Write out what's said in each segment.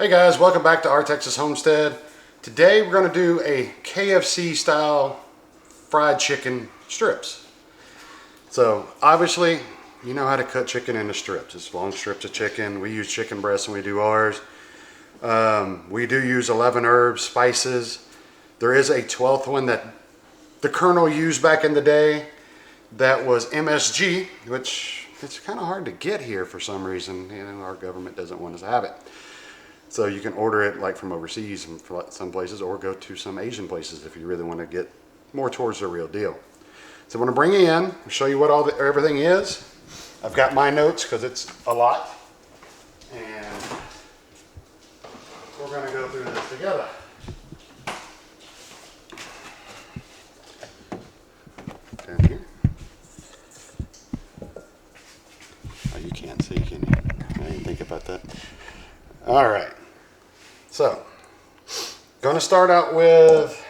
Hey guys, welcome back to our Texas Homestead. Today we're going to do a KFC style fried chicken strips. So obviously you know how to cut chicken into strips. It's long strips of chicken. We use chicken breasts when we do ours. We do use 11 herbs, spices. There is a 12th one that the Colonel used back in the day that was MSG, which it's kind of hard to get here for some reason. You know, our government doesn't want us to have it. So you can order it like from overseas and some places, or go to some Asian places if you really want to get more towards the real deal. So I'm going to bring you in, show you what everything is. I've got my notes because it's a lot, and we're going to go through this together. Down here. Oh, you can't see, can you? I didn't think about that. All right. So, going to start out with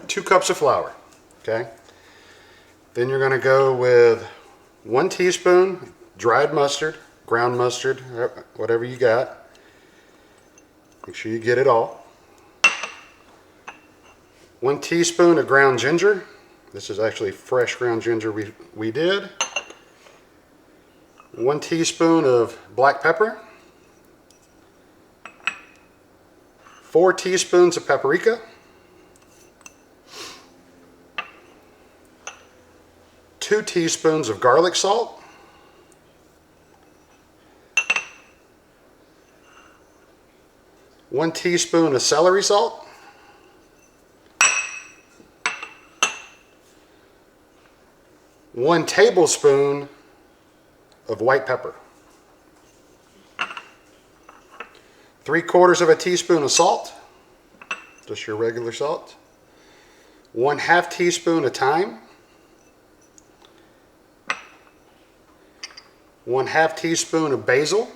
2 cups of flour, okay? Then you're going to go with 1 teaspoon dried mustard, ground mustard, whatever you got. Make sure you get it all. 1 teaspoon of ground ginger. This is actually fresh ground ginger we did. 1 teaspoon of black pepper. 4 teaspoons of paprika, 2 teaspoons of garlic salt, 1 teaspoon of celery salt, 1 tablespoon of white pepper, 3/4 teaspoon of salt, just your regular salt, 1/2 teaspoon of thyme, 1/2 teaspoon of basil,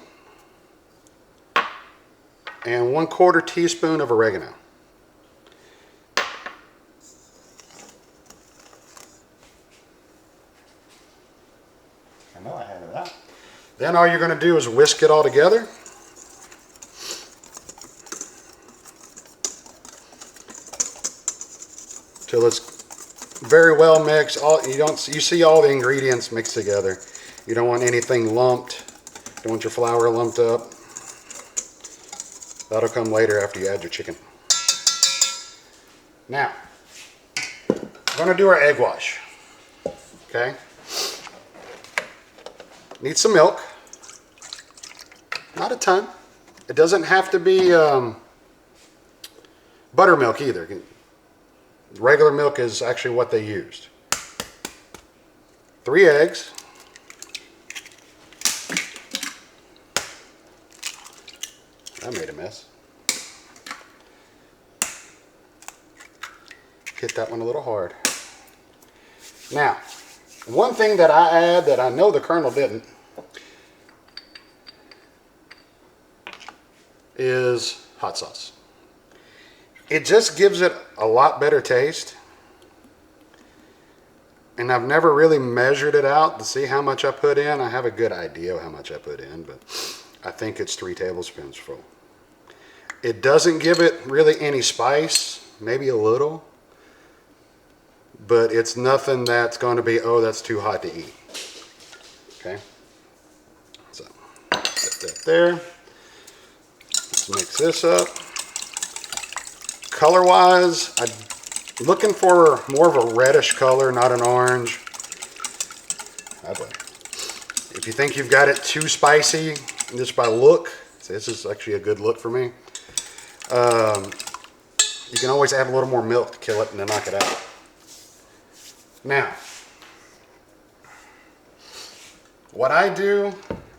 and 1/4 teaspoon of oregano. I know I have that. Then all you're going to do is whisk it all together. Till it's very well mixed. You see all the ingredients mixed together. You don't want anything lumped. You don't want your flour lumped up. That'll come later after you add your chicken. Now, we're going to do our egg wash. Okay? Need some milk. Not a ton. It doesn't have to be buttermilk either. Regular milk is actually what they used. 3 eggs. I made a mess. Hit that one a little hard. Now, one thing that I add that I know the Colonel didn't is hot sauce. It just gives it a lot better taste. And I've never really measured it out to see how much I put in. I have a good idea of how much I put in, but I think it's 3 tablespoons full. It doesn't give it really any spice, maybe a little, but it's nothing that's going to be, oh, that's too hot to eat. Okay? So, set that there. Let's mix this up. Color-wise, I'm looking for more of a reddish color, not an orange. If you think you've got it too spicy, just by look, this is actually a good look for me. You can always add a little more milk to kill it and then knock it out. Now, what I do,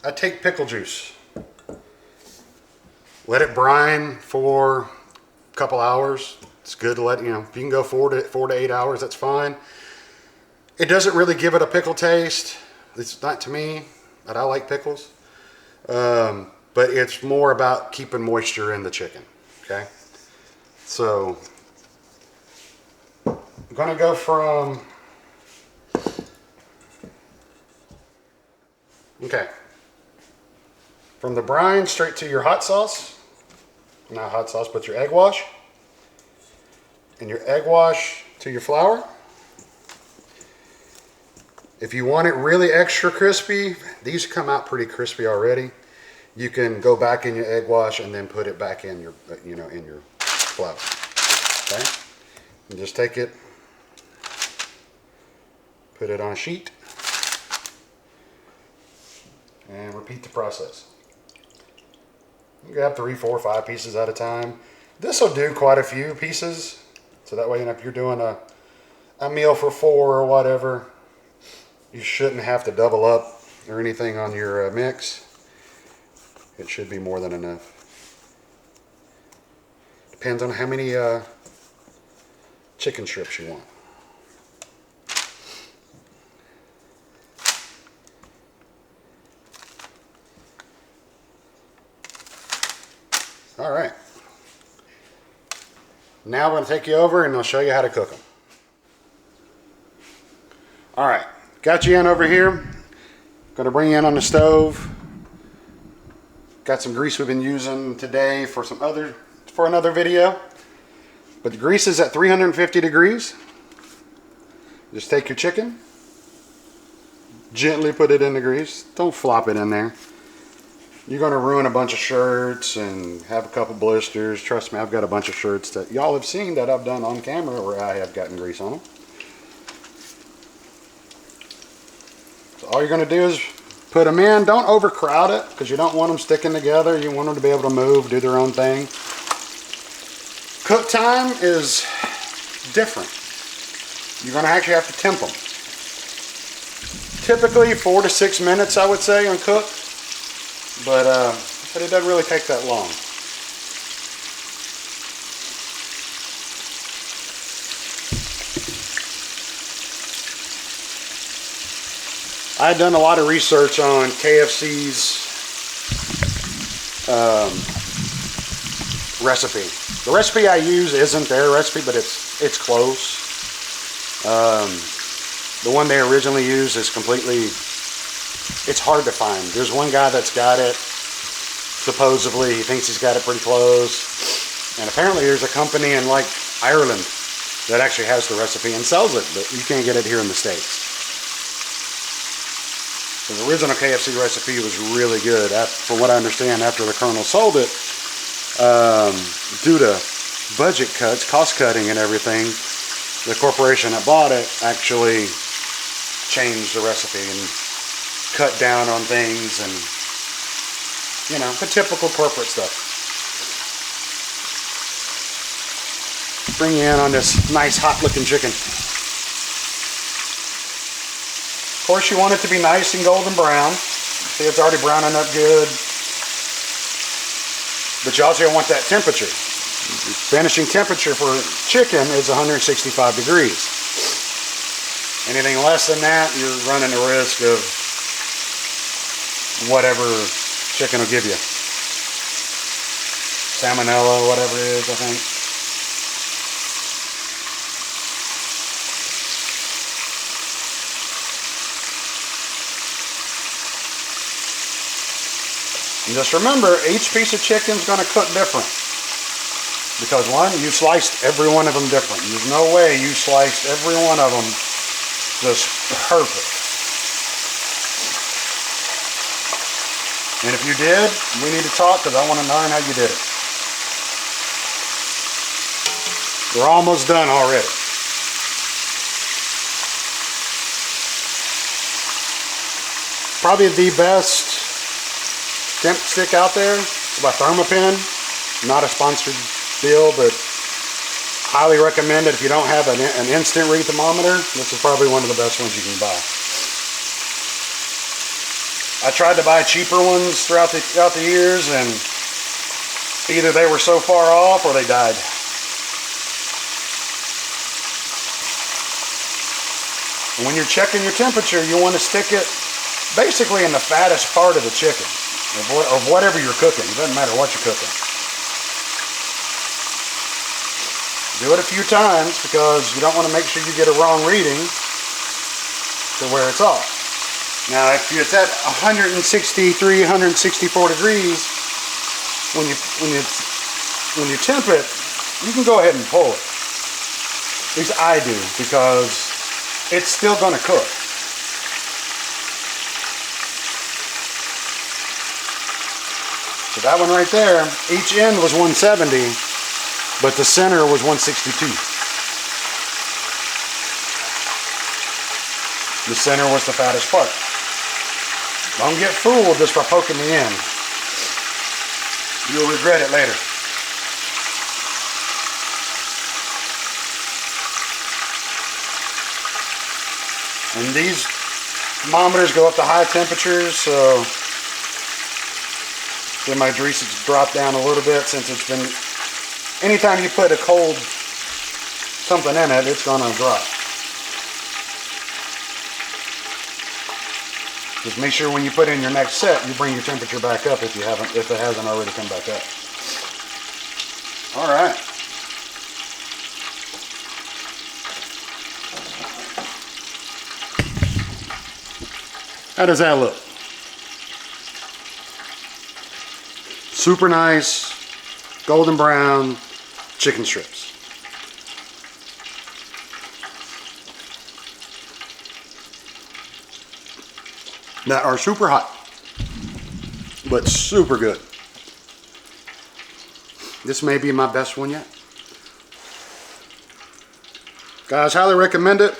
I take pickle juice. Let it brine for couple hours. It's good to let, you know, if you can go 4 to 8 hours, that's fine. It doesn't really give it a pickle taste. It's not to me, but I like pickles. But it's more about keeping moisture in the chicken. Okay. So I'm going to go from, from the brine straight to your hot sauce. Now hot sauce, put your egg wash. And your egg wash to your flour. If you want it really extra crispy, these come out pretty crispy already. You can go back in your egg wash and then put it back in your, in your flour. Okay? And just take it, put it on a sheet, and repeat the process. You grab 3, 4, 5 pieces at a time. This will do quite a few pieces, so that way, if you're doing a meal for 4 or whatever, you shouldn't have to double up or anything on your mix. It should be more than enough. Depends on how many chicken strips you want. All right. Now I'm going to take you over and I'll show you how to cook them. All right, got you in over here. Going to bring you in on the stove. Got some grease we've been using today for another video. But the grease is at 350 degrees. Just take your chicken, gently put it in the grease. Don't flop it in there. You're going to ruin a bunch of shirts and have a couple blisters. Trust me, I've got a bunch of shirts that y'all have seen that I've done on camera where I have gotten grease on them. So all you're going to do is put them in. Don't overcrowd it because you don't want them sticking together. You want them to be able to move, do their own thing. Cook time is different. You're going to actually have to temp them. Typically 4 to 6 minutes, I would say, on cook. But it doesn't really take that long. I had done a lot of research on KFC's recipe. The recipe I use isn't their recipe, but it's close. The one they originally used is it's hard to find. There's one guy that's got it. Supposedly, he thinks he's got it pretty close. And apparently there's a company in like Ireland that actually has the recipe and sells it, but you can't get it here in the States. The original KFC recipe was really good. From what I understand, after the Colonel sold it, due to budget cuts, cost cutting and everything, the corporation that bought it actually changed the recipe and cut down on things and, the typical corporate stuff. Bring you in on this nice hot looking chicken. Of course, you want it to be nice and golden brown. See, it's already browning up good. But you also want that temperature. The finishing temperature for chicken is 165 degrees. Anything less than that, you're running the risk of whatever chicken will give you. Salmonella, whatever it is, I think. And just remember, each piece of chicken is going to cook different. Because one, you sliced every one of them different. There's no way you sliced every one of them just perfect. And if you did, we need to talk because I want to learn how you did it. We're almost done already. Probably the best Temp stick out there. It's by Thermometer. Not a sponsored deal, but highly recommend it. If you don't have an instant read thermometer, this is probably one of the best ones you can buy. I tried to buy cheaper ones throughout the years, and either they were so far off or they died. And when you're checking your temperature, you want to stick it basically in the fattest part of the chicken, of whatever you're cooking. It doesn't matter what you're cooking. Do it a few times because you don't want to make sure you get a wrong reading to where it's off. Now, if it's at 163, 164 degrees, when you when you temp it, you can go ahead and pull it. At least I do, because it's still going to cook. So that one right there, each end was 170, but the center was 162. The center was the fattest part. Don't get fooled just by poking the end. You'll regret it later. And these thermometers go up to high temperatures, so then my grease has dropped down a little bit since it's been, anytime you put a cold something in it, it's gonna drop. Just make sure when you put in your next set, you bring your temperature back up if it hasn't already come back up. All right. How does that look? Super nice, golden brown chicken strips. That are super hot, but super good. This may be my best one yet. Guys, highly recommend it.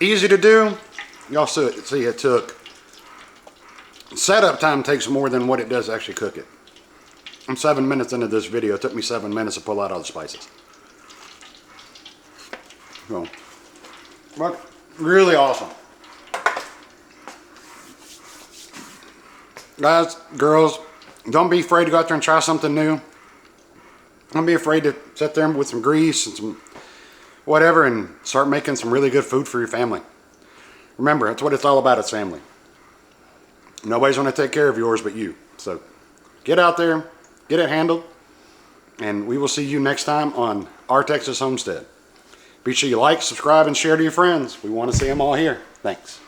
Easy to do. Y'all see it took, setup time takes more than what it does to actually cook it. I'm 7 minutes into this video. It took me 7 minutes to pull out all the spices. So, but really awesome. Guys, girls, don't be afraid to go out there and try something new. Don't be afraid to sit there with some grease and some whatever and start making some really good food for your family. Remember, that's what it's all about, it's family. Nobody's going to take care of yours but you. So get out there, get it handled, and we will see you next time on Our Texas Homestead. Be sure you like, subscribe, and share to your friends. We want to see them all here. Thanks.